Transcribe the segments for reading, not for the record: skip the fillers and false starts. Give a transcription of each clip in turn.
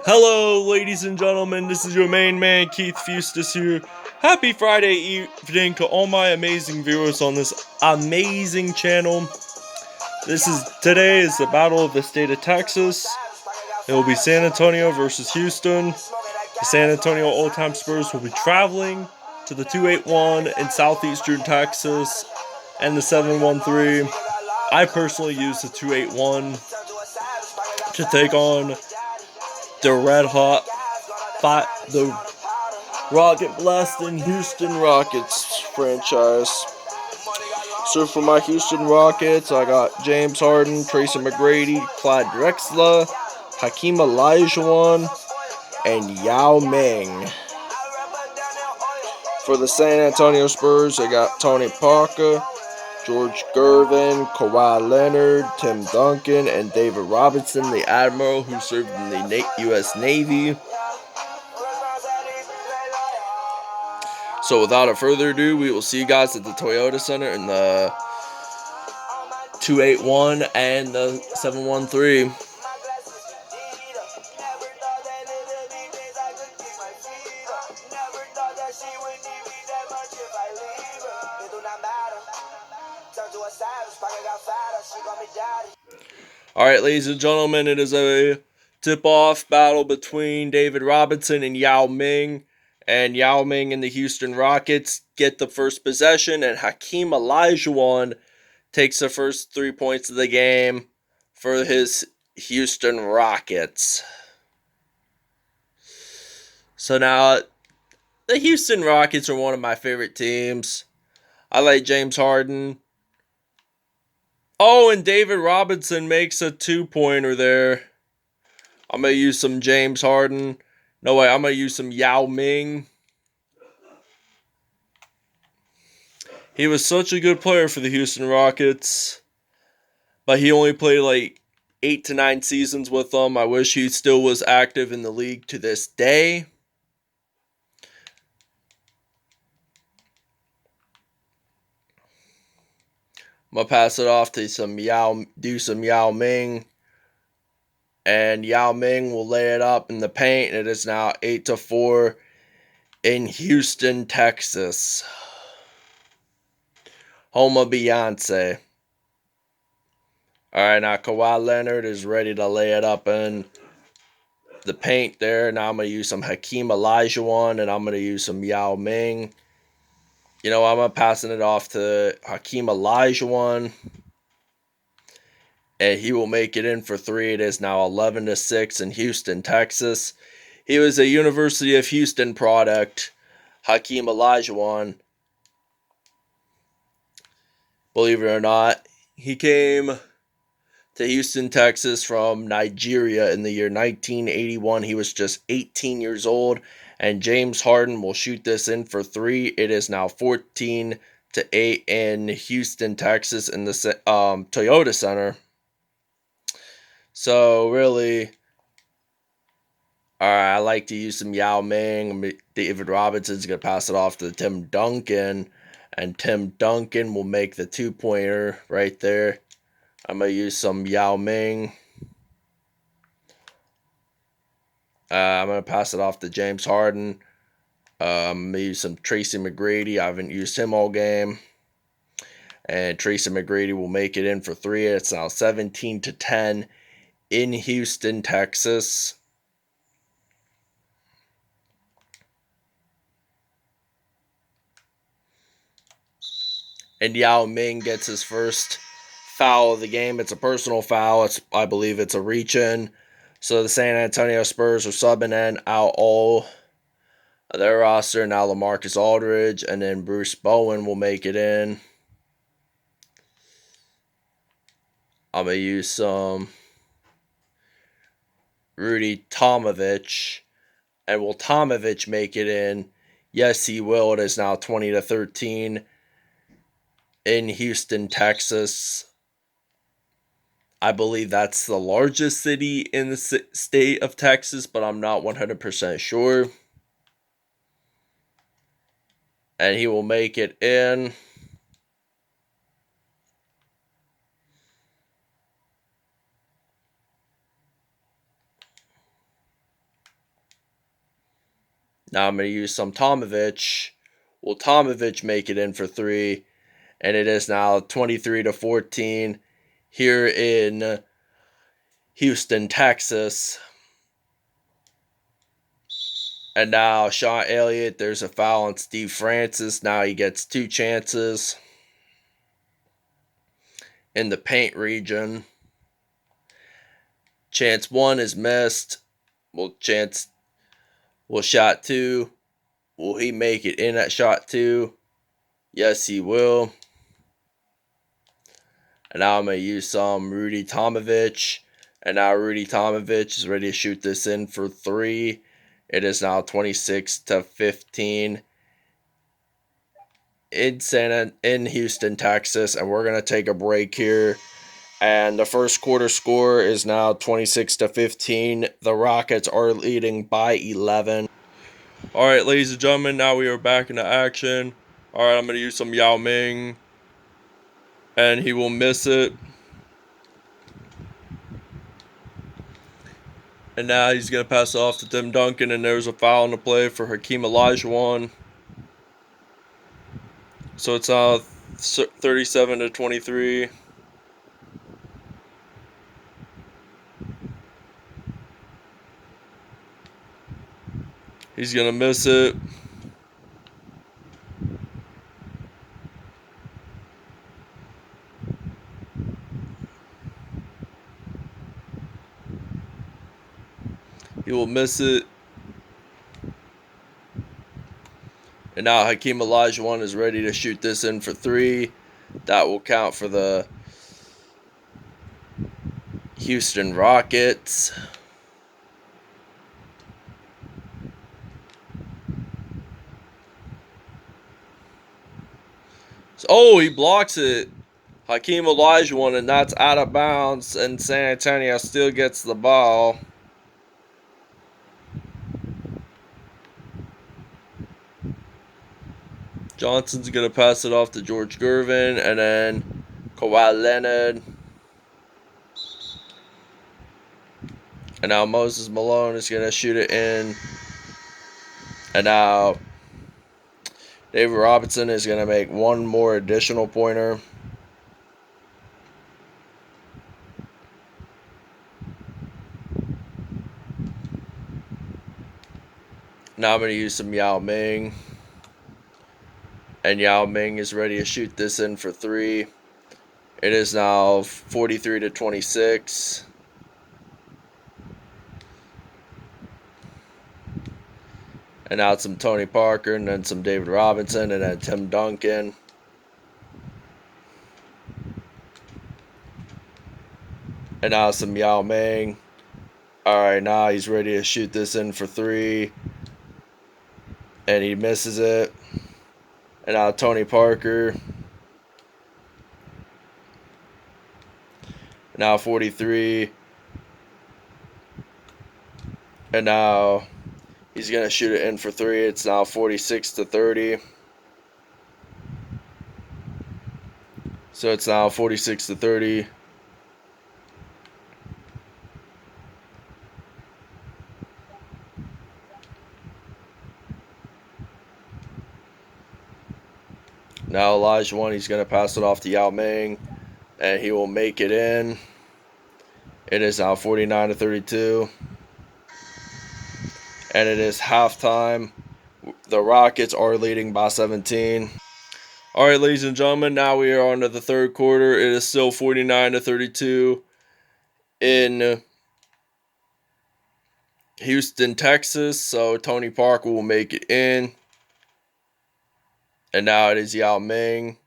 Hello, ladies and gentlemen. This is your main man, Keith Fustus here. Happy Friday evening to all my amazing viewers on this amazing channel. Today is the Battle of the State of Texas. It will be San Antonio versus Houston. The San Antonio Old-Time Spurs will be traveling to the 281 in southeastern Texas and the 713. I personally use the 281 to take on the red hot, the Rocket Blasting Houston Rockets franchise. So for my Houston Rockets, I got James Harden, Tracy McGrady, Clyde Drexler, Hakeem Olajuwon, and Yao Ming. For the San Antonio Spurs, I got Tony Parker, George Gervin, Kawhi Leonard, Tim Duncan, and David Robinson, the Admiral who served in the U.S. Navy. So without further ado, we will see you guys at the Toyota Center in the 281 and the 713. Alright, ladies and gentlemen, it is a tip-off battle between David Robinson and Yao Ming. And Yao Ming and the Houston Rockets get the first possession, and Hakeem Olajuwon takes the first 3 points of the game for his Houston Rockets. So now, the Houston Rockets are one of my favorite teams. I like James Harden. Oh, and David Robinson makes a 2-pointer there. I'm going to use some James Harden. No way, I'm going to use some Yao Ming. He was such a good player for the Houston Rockets, but he only played like 8 to 9 seasons with them. I wish he still was active in the league to this day. I'm going to pass it off to some Yao Ming. And Yao Ming will lay it up in the paint. It is now 8-4 in Houston, Texas. Home of Beyonce. Alright, now Kawhi Leonard is ready to lay it up in the paint there. Now I'm going to use some Hakeem Olajuwon, and I'm going to use some Yao Ming. You know, I'm going to passing it off to Hakeem Olajuwon. And he will make it in for 3. It is now 11-6 in Houston, Texas. He was a University of Houston product, Hakeem Olajuwon. Believe it or not, he came to Houston, Texas from Nigeria in the year 1981. He was just 18 years old. And James Harden will shoot this in for 3. It is now 14-8 in Houston, Texas in the Toyota Center. So, really, I like to use some Yao Ming. David Robinson's going to pass it off to Tim Duncan. And Tim Duncan will make the 2-pointer right there. I'm going to use some Yao Ming. I'm going to pass it off to James Harden. I'm going to use some Tracy McGrady. I haven't used him all game. And Tracy McGrady will make it in for 3. It's now 17-10 in Houston, Texas. And Yao Ming gets his first foul of the game. It's a personal foul. I believe it's a reach-in. So the San Antonio Spurs are subbing in out all of their roster. Now LaMarcus Aldridge and then Bruce Bowen will make it in. I'm going to use some Rudy Tomovich. And will Tomovich make it in? Yes, he will. It is now 20-13 in Houston, Texas. I believe that's the largest city in the state of Texas, but I'm not 100% sure. And he will make it in. Now I'm going to use some Tomovich. Will Tomovich make it in for 3? And it is now 23-14 here in Houston, Texas. And now Sean Elliott, there's a foul on Steve Francis. Now he gets 2 chances in the paint region. Chance 1 is missed. Will shot 2. Will he make it in at shot 2? Yes, he will. And now I'm going to use some Rudy Tomovich. And now Rudy Tomovich is ready to shoot this in for 3. It is now 26-15 in Houston, Texas. And we're going to take a break here. And the first quarter score is now 26-15. The Rockets are leading by 11. Alright, ladies and gentlemen, now we are back into action. Alright, I'm going to use some Yao Ming. And he will miss it. And now he's going to pass it off to Tim Duncan. And there's a foul in the play for Hakeem Olajuwon. So it's 37-23. He's going to miss it. He will miss it. And now Hakeem Olajuwon is ready to shoot this in for 3. That will count for the Houston Rockets. Oh, he blocks it. Hakeem Olajuwon, and that's out of bounds. And San Antonio still gets the ball. Johnson's going to pass it off to George Gervin, and then Kawhi Leonard. And now Moses Malone is going to shoot it in. And now David Robinson is going to make one more additional pointer. Now I'm going to use some Yao Ming. And Yao Ming is ready to shoot this in for 3. It is now 43-26. And now it's some Tony Parker, and then some David Robinson, and then Tim Duncan. And now some Yao Ming. Alright, now he's ready to shoot this in for 3. And he misses it. And now Tony Parker. Now 43. And now he's going to shoot it in for 3. It's now 46-30. So it's now 46-30. Now Olajuwon, he's going to pass it off to Yao Ming. And he will make it in. It is now 49-32. And it is halftime. The Rockets are leading by 17. Alright, ladies and gentlemen, now we are on to the third quarter. It is still 49-32 in Houston, Texas. So Tony Parker will make it in. And now it is Yao Ming.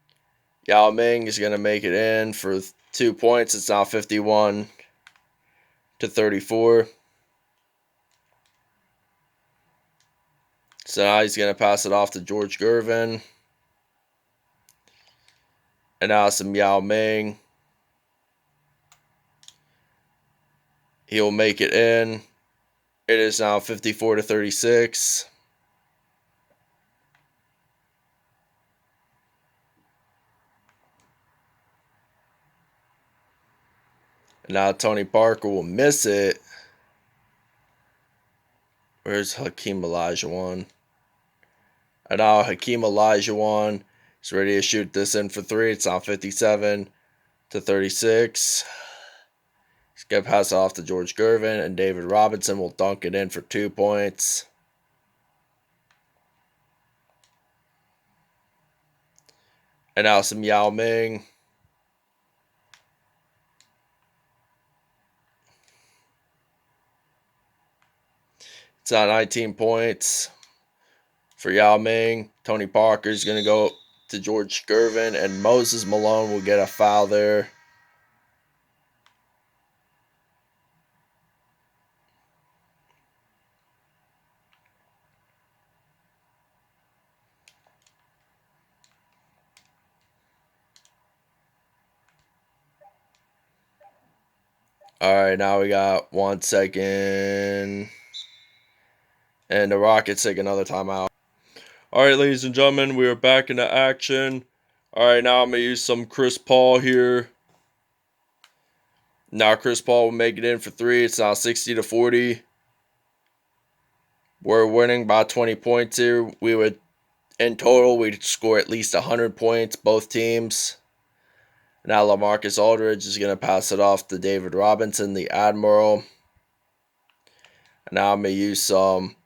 Yao Ming is going to make it in for 2 points. It's now 51-34. So now he's going to pass it off to George Gervin. And now some Yao Ming. He'll make it in. It is now 54-36. And now Tony Parker will miss it. Where's Hakeem Olajuwon? And now Hakeem Olajuwon is ready to shoot this in for three. It's now 57-36. He's going to pass it off to George Gervin, and David Robinson will dunk it in for 2 points. And now some Yao Ming. It's now 19 points for Yao Ming. Tony Parker is going to go to George Gervin, and Moses Malone will get a foul there. Alright, now we got 1 second. And the Rockets take another timeout. Alright, ladies and gentlemen, we are back into action. Alright, now I'm going to use some Chris Paul here. Now Chris Paul will make it in for three. It's now 60-40. We're winning by 20 points here. In total, we'd score at least 100 points, both teams. Now LaMarcus Aldridge is going to pass it off to David Robinson, the Admiral. Now I'm going to use some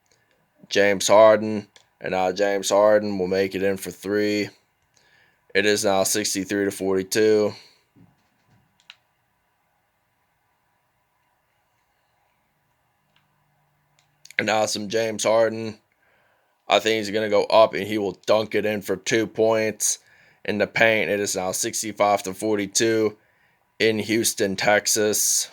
James Harden. And now James Harden will make it in for three. It is now 63-42. And now some James Harden. I think he's going to go up and he will dunk it in for 2 points in the paint. It is now 65-42 in Houston, Texas.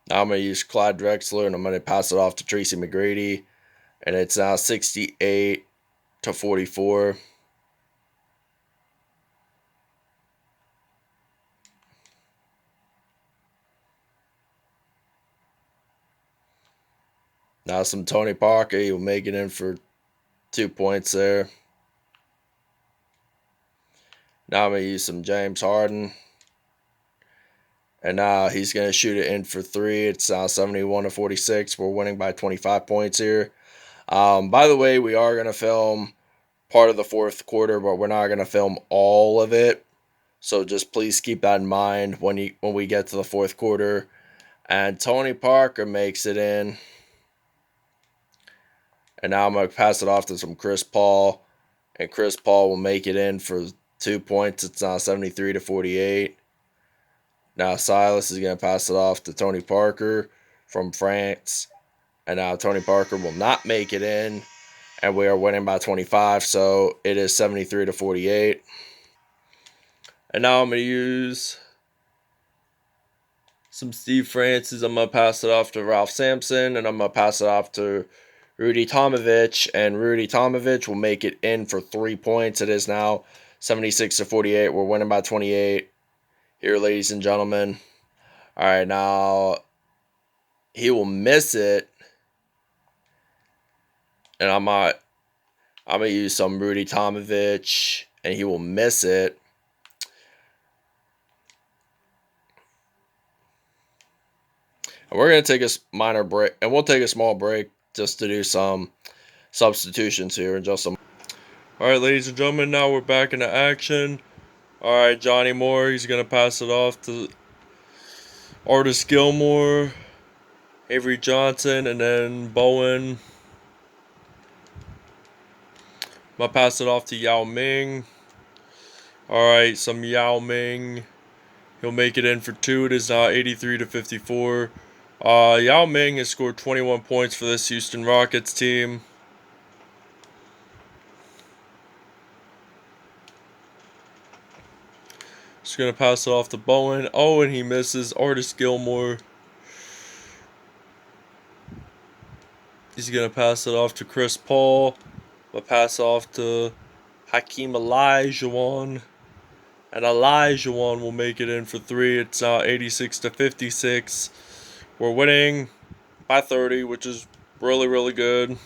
Now I'm going to use Clyde Drexler, and I'm going to pass it off to Tracy McGrady. And it's now 68-44. Now some Tony Parker. He'll make it in for 2 points there. Now I'm going to use some James Harden. And now he's going to shoot it in for three. It's now 71-46. We're winning by 25 points here. By the way, we are going to film part of the fourth quarter, but we're not going to film all of it. So just please keep that in mind when we get to the fourth quarter. And Tony Parker makes it in. And now I'm going to pass it off to some Chris Paul. And Chris Paul will make it in for 2 points. It's now 73-48. Now Silas is going to pass it off to Tony Parker from France. And now Tony Parker will not make it in. And we are winning by 25. So it is 73-48. And now I'm going to use some Steve Francis. I'm going to pass it off to Ralph Sampson. And I'm going to pass it off to Rudy Tomovich. And Rudy Tomovich will make it in for 3 points. It is now 76-48. We're winning by 28 here, ladies and gentlemen. All right, now he will miss it. And I'm going to use some Rudy Tomovich. And he will miss it. And we're going to take a minor break. And we'll take a small break just to do some substitutions here in just a moment. All right, ladies and gentlemen, now we're back into action. All right, Johnny Moore, he's going to pass it off to Artis Gilmore, Avery Johnson, and then Bowen. I'm going to pass it off to Yao Ming. All right, some Yao Ming. He'll make it in for two. It is now 83-54. Yao Ming has scored 21 points for this Houston Rockets team. Just going to pass it off to Bowen. Oh, and he misses. Artis Gilmore. He's going to pass it off to Chris Paul. We'll pass off to Hakeem Olajuwon. And Olajuwon will make it in for three. It's now 86-56. We're winning by 30, which is really, really good.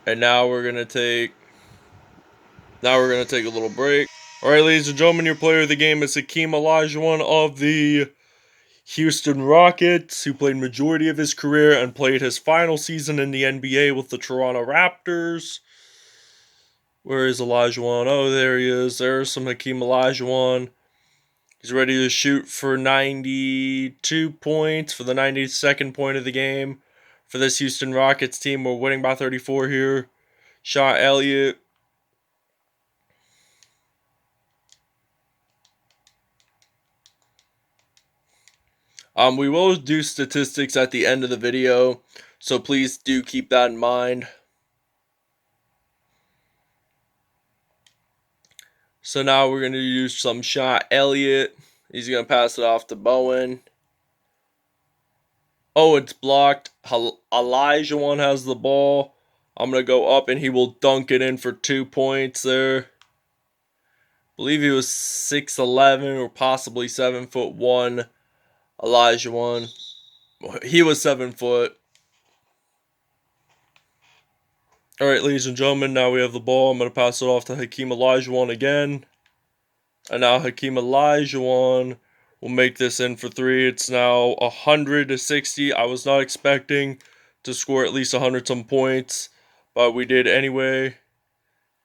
And now we're gonna take a little break. Alright, ladies and gentlemen, your player of the game is Hakeem Olajuwon of the Houston Rockets, who played majority of his career and played his final season in the NBA with the Toronto Raptors. Where is Olajuwon? Oh, there he is. There's some Hakeem Olajuwon. He's ready to shoot for 92 points for the 92nd point of the game. For this Houston Rockets team, we're winning by 34 here. Shot Elliott. We will do statistics at the end of the video, so please do keep that in mind. So now we're going to use some shot Elliott. He's going to pass it off to Bowen. Oh, it's blocked. Olajuwon has the ball. I'm going to go up and he will dunk it in for 2 points there. I believe he was 6'11" or possibly 7'1". Olajuwon. He was 7 foot. Alright, ladies and gentlemen, now we have the ball. I'm going to pass it off to Hakeem Olajuwon again. And now Hakeem Olajuwon will make this in for 3. It's now 100-60. I was not expecting to score at least 100-some points, but we did anyway.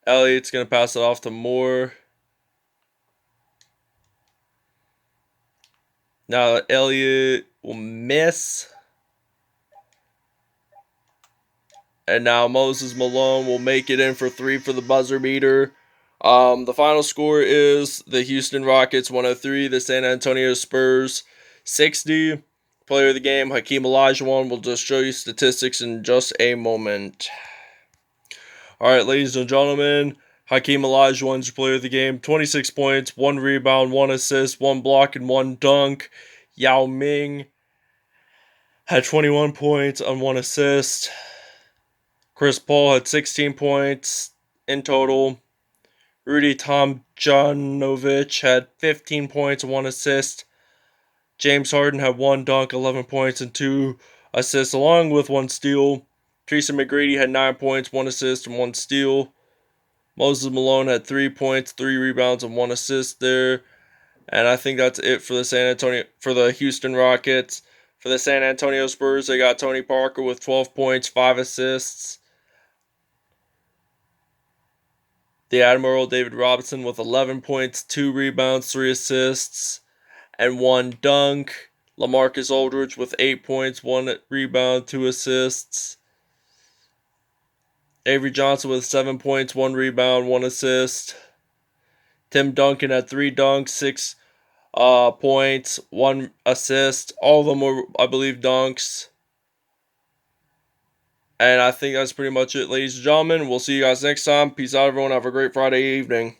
Elliott's going to pass it off to Moore. Now Elliott will miss. And now Moses Malone will make it in for 3 for the buzzer beater. The final score is the Houston Rockets 103, the San Antonio Spurs 60. Player of the game, Hakeem Olajuwon. Will just show you statistics in just a moment. Alright, ladies and gentlemen, Hakeem Olajuwon's your player of the game. 26 points, 1 rebound, 1 assist, 1 block, and 1 dunk. Yao Ming had 21 points and 1 assist. Chris Paul had 16 points in total. Rudy Tomjanovich had 15 points and 1 assist. James Harden had 1 dunk, 11 points, and 2 assists, along with 1 steal. Tracy McGrady had 9 points, 1 assist, and 1 steal. Moses Malone had 3 points, 3 rebounds, and 1 assist there. And I think that's it for the Houston Rockets. For the San Antonio Spurs, they got Tony Parker with 12 points, 5 assists. The Admiral David Robinson with 11 points, 2 rebounds, 3 assists, and 1 dunk. LaMarcus Aldridge with 8 points, 1 rebound, 2 assists. Avery Johnson with 7 points, 1 rebound, 1 assist. Tim Duncan had 3 dunks, 6 points, 1 assist. All of them were, I believe, dunks. And I think that's pretty much it, ladies and gentlemen. We'll see you guys next time. Peace out, everyone. Have a great Friday evening.